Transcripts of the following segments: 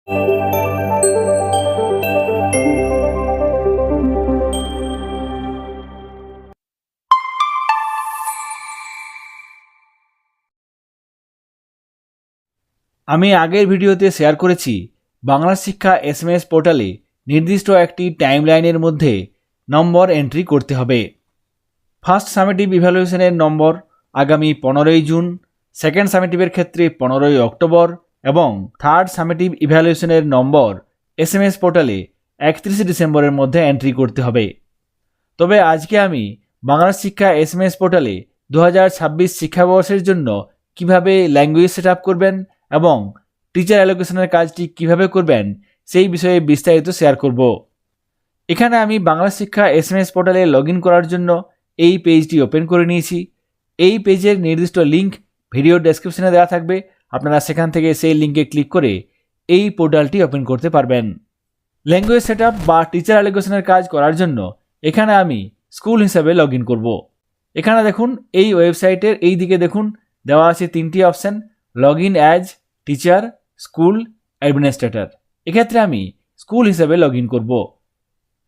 আমি আগের ভিডিওতে শেয়ার করেছি বাংলা শিক্ষা এসএমএস পোর্টালে নির্দিষ্ট একটি টাইমলাইনের মধ্যে নম্বর এন্ট্রি করতে হবে। ফার্স্ট সামেটিভ ইভ্যালুয়েশনের নম্বর আগামী 15ই জুন, সেকেন্ড সামেটিভের ক্ষেত্রে 15ই অক্টোবর এবং থার্ড সামেটিভ ইভ্যালুয়েশনের নম্বর এসএমএস পোর্টালে 31 ডিসেম্বরের মধ্যে এন্ট্রি করতে হবে। তবে আজকে আমি বাংলা শিক্ষা এসএমএস পোর্টালে 2026 শিক্ষাবর্ষের জন্য কিভাবে ল্যাঙ্গুয়েজ সেট আপ করবেন এবং টিচার অ্যালোকেশনের কাজটি কিভাবে করবেন সেই বিষয়ে বিস্তারিত শেয়ার করব। এখানে আমি বাংলা শিক্ষা এসএমএস পোর্টালে লগ ইন করার জন্য এই পেজটি ওপেন করে নিয়েছি। এই পেজের নির্দিষ্ট লিঙ্ক ভিডিও ডেসক্রিপশনে দেওয়া থাকবে, আপনারা সেখান থেকে সেই লিঙ্কে ক্লিক করে এই পোর্টালটি ওপেন করতে পারবেন। ল্যাঙ্গুয়েজ সেট আপ বা টিচার অ্যালোকেশনের কাজ করার জন্য এখানে আমি স্কুল হিসাবে লগ ইন করব। এখানে দেখুন এই ওয়েবসাইটের এই দিকে দেখুন দেওয়া আছে 3টি option, log in as, teacher, school, administrator. এক্ষেত্রে আমি স্কুল হিসেবে লগ ইন করব।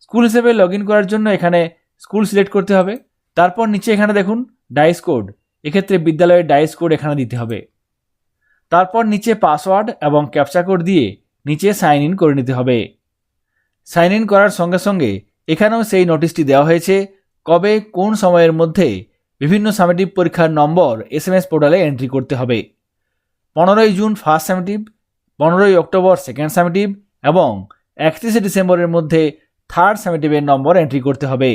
স্কুল হিসেবে লগ ইন করার জন্য এখানে স্কুল সিলেক্ট করতে হবে। তারপর নিচে এখানে দেখুন ডাইস কোড, এক্ষেত্রে বিদ্যালয়ের ডাইস কোড এখানে দিতে হবে। তারপর নিচে পাসওয়ার্ড এবং ক্যাপচা কোড দিয়ে নিচে সাইন ইন করে নিতে হবে। সাইন ইন করার সঙ্গে সঙ্গে এখানেও সেই নোটিশটি দেওয়া হয়েছে কবে কোন সময়ের মধ্যে বিভিন্ন সামেটিভ পরীক্ষার নম্বর এসএমএস পোর্টালে এন্ট্রি করতে হবে। 15ই জুন ফার্স্ট সামেটিভ, 15ই অক্টোবর সেকেন্ড সামেটিভ এবং 31শে ডিসেম্বরের মধ্যে থার্ড সামেটিভের নম্বর এন্ট্রি করতে হবে।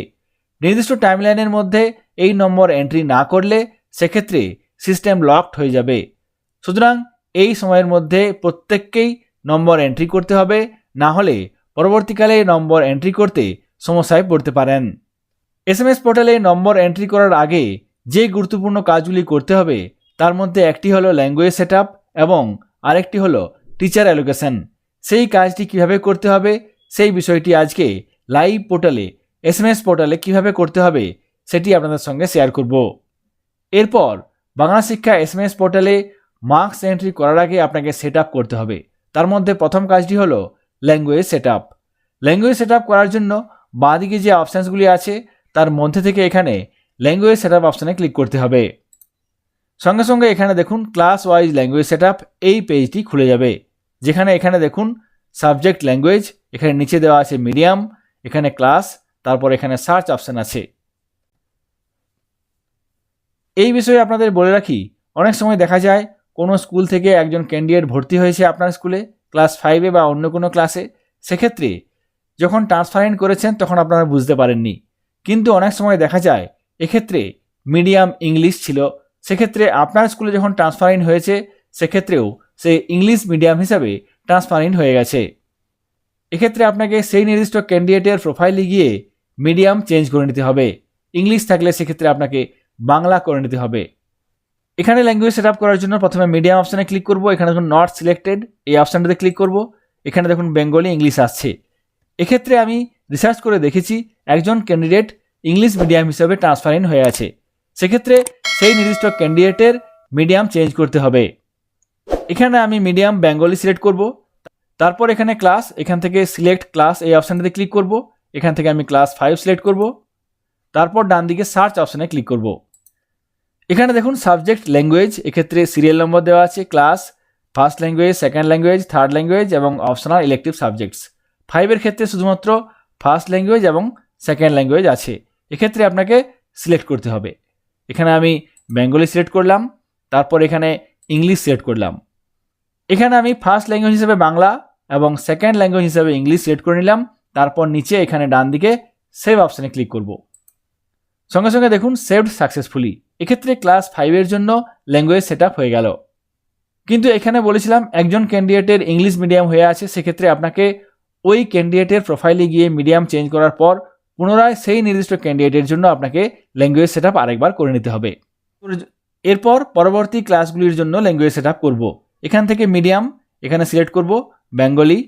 নির্দিষ্ট টাইমলাইনের মধ্যে এই নম্বর এন্ট্রি না করলে সেক্ষেত্রে সিস্টেম লকড হয়ে যাবে। সুতরাং এই সময়ের মধ্যে প্রত্যেককেই নম্বর এন্ট্রি করতে হবে, না হলে পরবর্তীকালে নম্বর এন্ট্রি করতে সমস্যায় পড়তে পারেন। এসএমএস পোর্টালে নম্বর এন্ট্রি করার আগে যে গুরুত্বপূর্ণ কাজগুলি করতে হবে তার মধ্যে একটি হলো ল্যাঙ্গুয়েজ সেট আপ এবং আরেকটি হলো টিচার অ্যালোকেশন। সেই কাজটি কিভাবে করতে হবে সেই বিষয়টি আজকে লাইভ পোর্টালে এসএমএস পোর্টালে কিভাবে করতে হবে সেটি আপনাদের সঙ্গে শেয়ার করব। এরপর বাংলা শিক্ষা এসএমএস পোর্টালে মার্কস এন্ট্রি করার আগে আপনাকে সেট আপ করতে হবে। তার মধ্যে প্রথম কাজটি হলো language set up. Language set up করার জন্য বাঁদিকে যে অপশানসগুলি আছে তার মধ্যে থেকে এখানে ল্যাঙ্গুয়েজ সেট আপ অপশানে ক্লিক করতে হবে। সঙ্গে সঙ্গে এখানে দেখুন class wise language set up এই পেজটি খুলে যাবে, যেখানে এখানে দেখুন সাবজেক্ট ল্যাঙ্গুয়েজ, এখানে নিচে দেওয়া আছে মিডিয়াম, এখানে ক্লাস, তারপর এখানে সার্চ অপশান আছে। এই বিষয়ে আপনাদের বলে রাখি, অনেক সময় দেখা যায় কোনো স্কুল থেকে একজন ক্যান্ডিডেট ভর্তি হয়েছে আপনার স্কুলে ক্লাস 5-এ বা অন্য কোনো ক্লাসে, সেক্ষেত্রে যখন ট্রান্সফার করেছেন তখন আপনারা বুঝতে পারেননি, কিন্তু অনেক সময় দেখা যায় এক্ষেত্রে মিডিয়াম ইংলিশ ছিল, সেক্ষেত্রে আপনার স্কুলে যখন ট্রান্সফার হয়েছে সেক্ষেত্রেও সে ইংলিশ মিডিয়াম হিসাবে ট্রান্সফার হয়ে গেছে। এক্ষেত্রে আপনাকে সেই নির্দিষ্ট ক্যান্ডিডেটের প্রোফাইলে গিয়ে মিডিয়াম চেঞ্জ করে নিতে হবে। ইংলিশ থাকলে সেক্ষেত্রে আপনাকে বাংলা করে নিতে হবে। এখানে ল্যাঙ্গুয়েজ সেট আপ করার জন্য প্রথমে মিডিয়াম অপশানে ক্লিক করব, এখানে দেখুন নট সিলেক্টেড এই অপশানটাতে ক্লিক করব, এখানে দেখুন বেঙ্গলি ইংলিশ আসছে। এক্ষেত্রে আমি রিসার্চ করে দেখেছি একজন ক্যান্ডিডেট ইংলিশ মিডিয়াম হিসাবে ট্রান্সফার হয়ে আছে, সেক্ষেত্রে সেই নির্দিষ্ট ক্যান্ডিডেটের মিডিয়াম চেঞ্জ করতে হবে। এখানে আমি মিডিয়াম বেঙ্গলি সিলেক্ট করব, তারপর এখানে ক্লাস, এখান থেকে সিলেক্ট ক্লাস এই অপশানটাতে ক্লিক করব, এখান থেকে আমি ক্লাস 5 সিলেক্ট করব, তারপর ডান দিকে সার্চ অপশানে ক্লিক করব। এখানে দেখুন সাবজেক্ট ল্যাঙ্গুয়েজ, এক্ষেত্রে সিরিয়াল নম্বর দেওয়া আছে, class, first language, second language, third language এবং অপশনাল ইলেকটিভ সাবজেক্টস। 5-এর ক্ষেত্রে শুধুমাত্র ফার্স্ট ল্যাঙ্গুয়েজ এবং সেকেন্ড ল্যাঙ্গুয়েজ আছে, এক্ষেত্রে আপনাকে সিলেক্ট করতে হবে। এখানে আমি বেঙ্গলি সিলেক্ট করলাম, তারপর এখানে ইংলিশ সিলেক্ট করলাম। এখানে আমি ফার্স্ট ল্যাঙ্গুয়েজ হিসেবে বাংলা এবং সেকেন্ড ল্যাঙ্গুয়েজ হিসেবে ইংলিশ সিলেক্ট করে নিলাম, তারপর নিচে এখানে ডান দিকে সেভ অপশানে ক্লিক করব। সঙ্গে সঙ্গে দেখুন সেভড সাকসেসফুলি, এক্ষেত্রে ক্লাস 5-এর জন্য ল্যাঙ্গুয়েজ সেট আপ হয়ে গেল। কিন্তু এখানে বলেছিলাম একজন ক্যান্ডিডেটের ইংলিশ মিডিয়াম হয়ে আছে, সেক্ষেত্রে আপনাকে ওই ক্যান্ডিডেটের প্রোফাইলে গিয়ে মিডিয়াম চেঞ্জ করার পর পুনরায় সেই নির্দিষ্ট ক্যান্ডিডেটের জন্য আপনাকে ল্যাঙ্গুয়েজ সেট আপ আরেকবার করে নিতে হবে। এরপর পরবর্তী ক্লাসগুলির জন্য ল্যাঙ্গুয়েজ সেট আপ করবো। এখান থেকে মিডিয়াম এখানে সিলেক্ট করব বেঙ্গলি,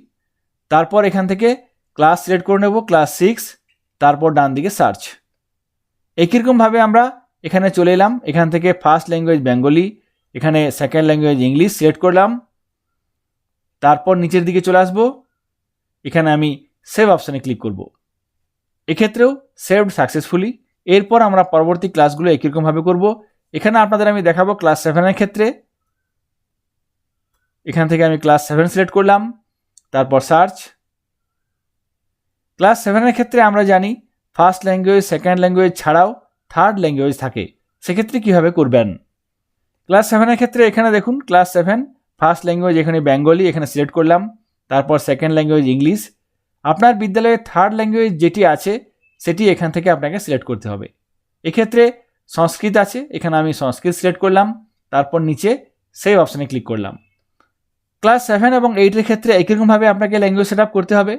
তারপর এখান থেকে ক্লাস সিলেক্ট করে নেব ক্লাস 6, তারপর ডান দিকে সার্চ। একইরকমভাবে আমরা এখানে চলে এলাম, এখান থেকে ফার্স্ট ল্যাঙ্গুয়েজ বেঙ্গলি, এখানে সেকেন্ড ল্যাঙ্গুয়েজ ইংলিশ সিলেক্ট করলাম, তারপর নিচের দিকে চলে আসব, এখানে আমি সেভ অপশানে ক্লিক করব। এক্ষেত্রেও সেভড সাকসেসফুলি। এরপর আমরা পরবর্তী ক্লাসগুলো একই রকমভাবে করব। এখানে আপনাদের আমি দেখাবো ক্লাস 7-এর ক্ষেত্রে। এখান থেকে আমি ক্লাস 7 সিলেক্ট করলাম, তারপর সার্চ। ক্লাস 7-এর ক্ষেত্রে আমরা জানি ফার্স্ট ল্যাঙ্গুয়েজ, সেকেন্ড ল্যাঙ্গুয়েজ ছাড়াও থার্ড ল্যাঙ্গুয়েজ থাকে। সেক্ষেত্রে কীভাবে করবেন? ক্লাস 7-এর ক্ষেত্রে এখানে দেখুন ক্লাস 7 ফার্স্ট ল্যাঙ্গুয়েজ এখানে বেঙ্গলি, এখানে সিলেক্ট করলাম, তারপর সেকেন্ড ল্যাঙ্গুয়েজ ইংলিশ। আপনার বিদ্যালয়ে থার্ড ল্যাঙ্গুয়েজ যেটি আছে সেটি এখান থেকে আপনাকে সিলেক্ট করতে হবে। এক্ষেত্রে সংস্কৃত আছে, এখানে আমি সংস্কৃত সিলেক্ট করলাম, তারপর নিচে সেভ অপশানে ক্লিক করলাম। ক্লাস 7 এবং 8-এর ক্ষেত্রে একই রকমভাবে আপনাকে ল্যাঙ্গুয়েজ সেট আপ করতে হবে।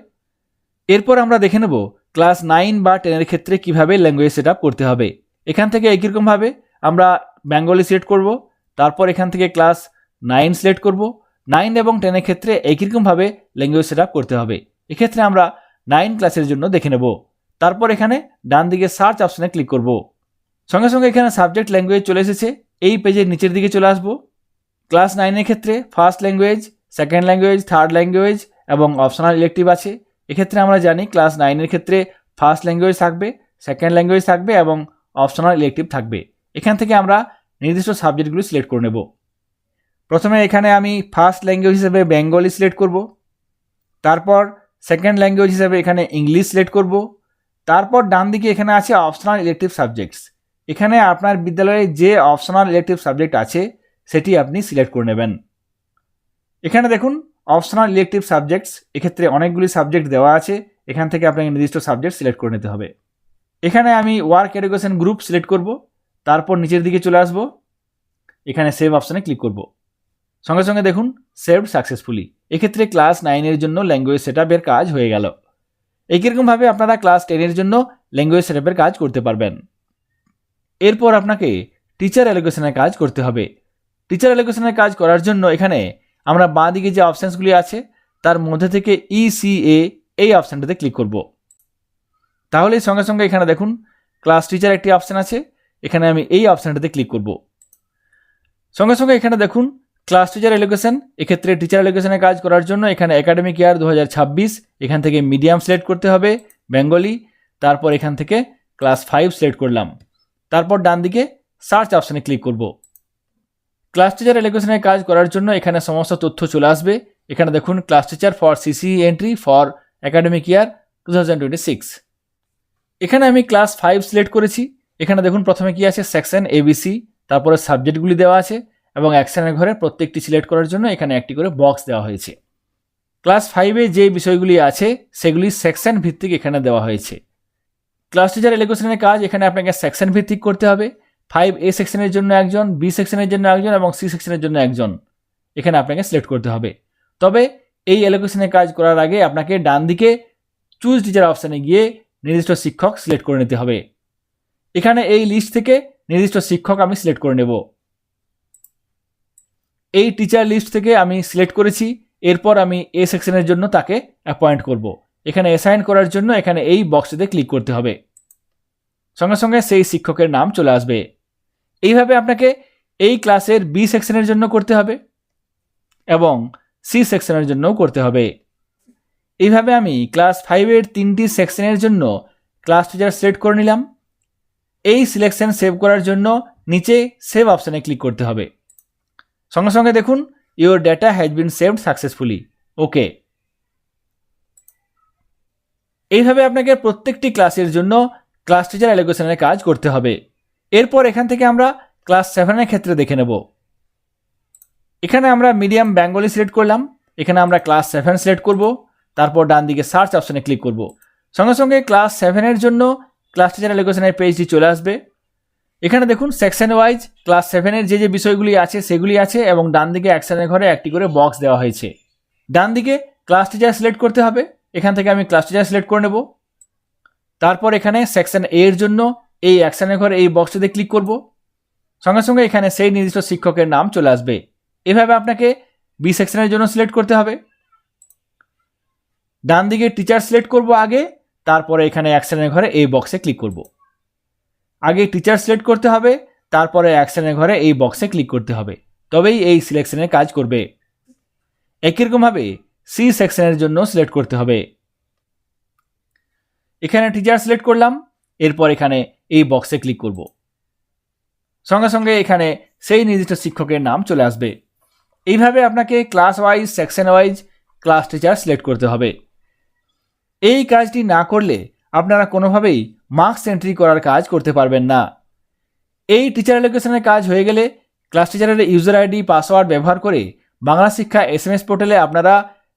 এরপর আমরা দেখে নেব ক্লাস 9 বা 10-এর ক্ষেত্রে কীভাবে ল্যাঙ্গুয়েজ সেট আপ করতে হবে। এখান থেকে একই রকমভাবে আমরা বেঙ্গলি সিলেক্ট করব, তারপর এখান থেকে ক্লাস 9 সিলেক্ট করব। 9 এবং 10-এর ক্ষেত্রে একই রকমভাবে ল্যাঙ্গুয়েজ সেট আপ করতে হবে। এক্ষেত্রে আমরা 9 ক্লাসের জন্য দেখে নেব। তারপর এখানে ডান দিকে সার্চ অপশানে ক্লিক করব। সঙ্গে সঙ্গে এখানে সাবজেক্ট ল্যাঙ্গুয়েজ চলে এসেছে। এই পেজের নিচের দিকে চলে আসব। ক্লাস 9-এর ক্ষেত্রে first language, second language, third language এবং অপশনাল ইলেকটিভ আছে। এক্ষেত্রে আমরা জানি ক্লাস 9-এর ক্ষেত্রে ফার্স্ট ল্যাঙ্গুয়েজ থাকবে, সেকেন্ড ল্যাঙ্গুয়েজ থাকবে এবং অপশনাল ইলেকটিভ থাকবে। এখান থেকে আমরা নির্দিষ্ট সাবজেক্টগুলো সিলেক্ট করে নেব। প্রথমে এখানে আমি ফার্স্ট ল্যাঙ্গুয়েজ হিসেবে বেঙ্গলি সিলেক্ট করব, তারপর সেকেন্ড ল্যাঙ্গুয়েজ হিসেবে এখানে ইংলিশ সিলেক্ট করব, তারপর ডান দিকে এখানে আছে অপশনাল ইলেকটিভ সাবজেক্টস। এখানে আপনার বিদ্যালয়ে যে অপশনাল ইলেকটিভ সাবজেক্ট আছে সেটি আপনি সিলেক্ট করে নেবেন। এখানে দেখুন অপশনাল ইলেকটিভ সাবজেক্টস, এক্ষেত্রে অনেকগুলি সাবজেক্ট দেওয়া আছে। এখান থেকে আপনাকে নির্দিষ্ট সাবজেক্ট সিলেক্ট করে নিতে হবে। এখানে আমি ওয়ার্ক এডুকেশন গ্রুপ সিলেক্ট করব, তারপর নিচের দিকে চলে আসব, এখানে সেভ অপশানে ক্লিক করব। সঙ্গে সঙ্গে দেখুন সেভড সাকসেসফুলি। এক্ষেত্রে ক্লাস 9-এর জন্য ল্যাঙ্গুয়েজ সেট আপের কাজ হয়ে গেল। একই রকমভাবে আপনারা ক্লাস 10-এর জন্য ল্যাঙ্গুয়েজ সেট আপের কাজ করতে পারবেন। এরপর আপনাকে টিচার অ্যালোকেশনের কাজ করতে হবে। টিচার অ্যালোকেশনের কাজ করার জন্য এখানে আমরা বাঁ দিকে যে অপশানসগুলি আছে তার মধ্যে থেকে ECA এই অপশানটাতে ক্লিক করব। তাহলে সঙ্গে সঙ্গে এখানে দেখুন ক্লাস টিচার একটি অপশান আছে, এখানে আমি এই অপশানটাতে ক্লিক করব। সঙ্গে সঙ্গে এখানে দেখুন ক্লাস টিচার অ্যালোকেশন। এক্ষেত্রে টিচার অ্যালোকেশনের কাজ করার জন্য এখানে একাডেমিক ইয়ার 2026, এখান থেকে মিডিয়াম সিলেক্ট করতে হবে বেঙ্গলি, তারপর এখান থেকে ক্লাস 5 সিলেক্ট করলাম, তারপর ডান দিকে সার্চ অপশানে ক্লিক করব। ক্লাস টিচার অ্যালোকেশনের কাজ করার জন্য এখানে সমস্ত তথ্য চলে আসবে। এখানে দেখুন class teacher for CCE entry for academic ইয়ার 2026। এখানে আমি ক্লাস 5 সিলেক্ট করেছি। এখানে দেখুন প্রথমে কি আছে সেকশন ABC, তারপরে সাবজেক্টগুলি দেওয়া আছে এবং অ্যাকশনের ঘরে প্রত্যেকটি সিলেক্ট করার জন্য এখানে একটি করে বক্স দেওয়া হয়েছে। ক্লাস 5-এ যে বিষয়গুলি আছে সেগুলি সেকশন ভিত্তিক এখানে দেওয়া হয়েছে। ক্লাস টিচার অ্যালোকেশনের কাজ এখানে আপনাকে সেকশন ভিত্তিক করতে হবে। 5A সেকশনের জন্য একজন, B সেকশনের জন্য একজন এবং C সেকশনের জন্য একজন এখানে আপনাকে সিলেক্ট করতে হবে। তবে এই অ্যালোকেশনের কাজ করার আগে আপনাকে ডান দিকে চুজ টিচার অপশানে গিয়ে নির্দিষ্ট শিক্ষক সিলেক্ট করে নিতে হবে। এখানে এই লিস্ট থেকে নির্দিষ্ট শিক্ষক আমি সিলেক্ট করে নেব। এই টিচার লিস্ট থেকে আমি সিলেক্ট করেছি। এরপর আমি A সেকশনের জন্য তাকে অ্যাপয়েন্ট করব। এখানে অ্যাসাইন করার জন্য এখানে এই বক্সটিতে ক্লিক করতে হবে। সঙ্গে সঙ্গে সেই শিক্ষকের নাম চলে আসবে। এইভাবে আপনাকে এই ক্লাসের B সেকশনের জন্য করতে হবে এবং C সেকশনের জন্যও করতে হবে। এইভাবে আমি ক্লাস 5-এর 3টি সেকশনের জন্য ক্লাস টিচার সিলেক্ট করে নিলাম। এই সিলেকশন সেভ করার জন্য নিচে সেভ অপশানে ক্লিক করতে হবে। সঙ্গে সঙ্গে দেখুন your data has been saved successfully. Okay. এইভাবে আপনাকে প্রত্যেকটি ক্লাসের জন্য ক্লাস টিচার অ্যালোকেশনের কাজ করতে হবে। এরপর এখান থেকে আমরা ক্লাস 7-এর ক্ষেত্রে দেখে নেব। এখানে আমরা মিডিয়াম বেঙ্গলি সিলেক্ট করলাম, এখানে আমরা ক্লাস 7 সিলেক্ট করব, তারপর ডান দিকে সার্চ অপশানে ক্লিক করব। সঙ্গে সঙ্গে ক্লাস 7-এর জন্য ক্লাস টিচার অ্যালোকেশনের পেজটি চলে আসবে। এখানে দেখুন সেকশন ওয়াইজ ক্লাস 7-এর যে বিষয়গুলি আছে সেগুলি আছে এবং ডান দিকে অ্যাকশনের ঘরে একটি করে বক্স দেওয়া হয়েছে। ডান দিকে ক্লাস টিচার সিলেক্ট করতে হবে, এখান থেকে আমি ক্লাস টিচার সিলেক্ট করে নেব। তারপর এখানে সেকশন A এর জন্য এই অ্যাকশনের ঘরে এই বক্সটিতে ক্লিক করব। সঙ্গে সঙ্গে এখানে সেই নির্দিষ্ট শিক্ষকের নাম চলে আসবে। এভাবে আপনাকে B সেকশনের জন্য সিলেক্ট করতে হবে। ডান দিকে টিচার সিলেক্ট করব আগে, তারপরে এখানে অ্যাকশনের ঘরে এই বক্সে ক্লিক করব। আগে টিচার সিলেক্ট করতে হবে, তারপরে অ্যাকশনের ঘরে এই বক্সে ক্লিক করতে হবে, তবেই এই সিলেকশনের কাজ করবে। একই রকমভাবে সি সেকশনের জন্য সিলেক্ট করতে হবে। এখানে টিচার সিলেক্ট করলাম, এরপর এখানে এই বক্সে ক্লিক করব। সঙ্গে সঙ্গে এখানে সেই নির্দিষ্ট শিক্ষকের নাম চলে আসবে। এইভাবে আপনাকে class wise, section wise class teacher select করতে হবে। এই কাজটি না করলে আপনারা কোনোভাবেই মার্কস এন্ট্রি করার কাজ করতে পারবেন না। এই টিচার অ্যালোকেশনের কাজ হয়ে গেলে ক্লাস টিচারের ইউজার আইডি, পাসওয়ার্ড ব্যবহার করে বাংলা শিক্ষা SMS পোর্টালে আপনারা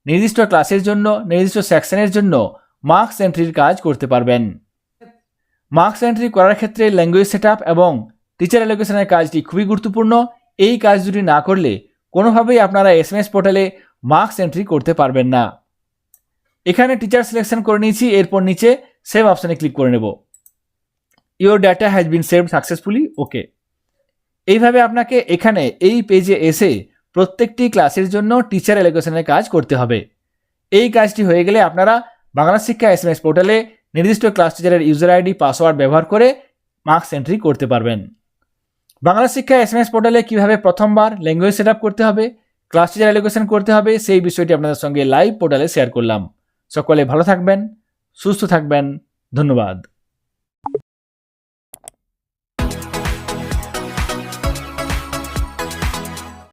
নির্দিষ্ট ক্লাসের জন্য, নির্দিষ্ট সেকশনের জন্য মার্কস এন্ট্রির কাজ করতে পারবেন। মার্কস এন্ট্রি করার ক্ষেত্রে ল্যাঙ্গুয়েজ সেটআপ এবং টিচার অ্যালোকেশনের কাজটি খুবই গুরুত্বপূর্ণ। এই কাজ দুটি না করলে কোনোভাবেই আপনারা SMS পোর্টালে মার্কস এন্ট্রি করতে পারবেন না। এখানে টিচার সিলেকশন করে নিয়েছি, এরপর নিচে সেভ অপশানে ক্লিক করে নেব। Your data has been saved successfully, okay. এইভাবে আপনাকে এখানে এই পেজে এসে প্রত্যেকটি ক্লাসের জন্য টিচার অ্যালোকেশনের কাজ করতে হবে। এই কাজটি হয়ে গেলে আপনারা বাংলা শিক্ষা SMS পোর্টালে নির্দিষ্ট ক্লাস টিচারের ইউজার আইডি, পাসওয়ার্ড ব্যবহার করে মার্কস এন্ট্রি করতে পারবেন। বাংলা শিক্ষা SMS পোর্টালে কীভাবে প্রথমবার ল্যাঙ্গুয়েজ সেটআপ করতে হবে, ক্লাস টিচার অ্যালোকেশন করতে হবে, সেই বিষয়টি আপনাদের সঙ্গে লাইভ পোর্টালে শেয়ার করলাম। সকলে ভালো থাকবেন, সুস্থ থাকবেন, ধন্যবাদ।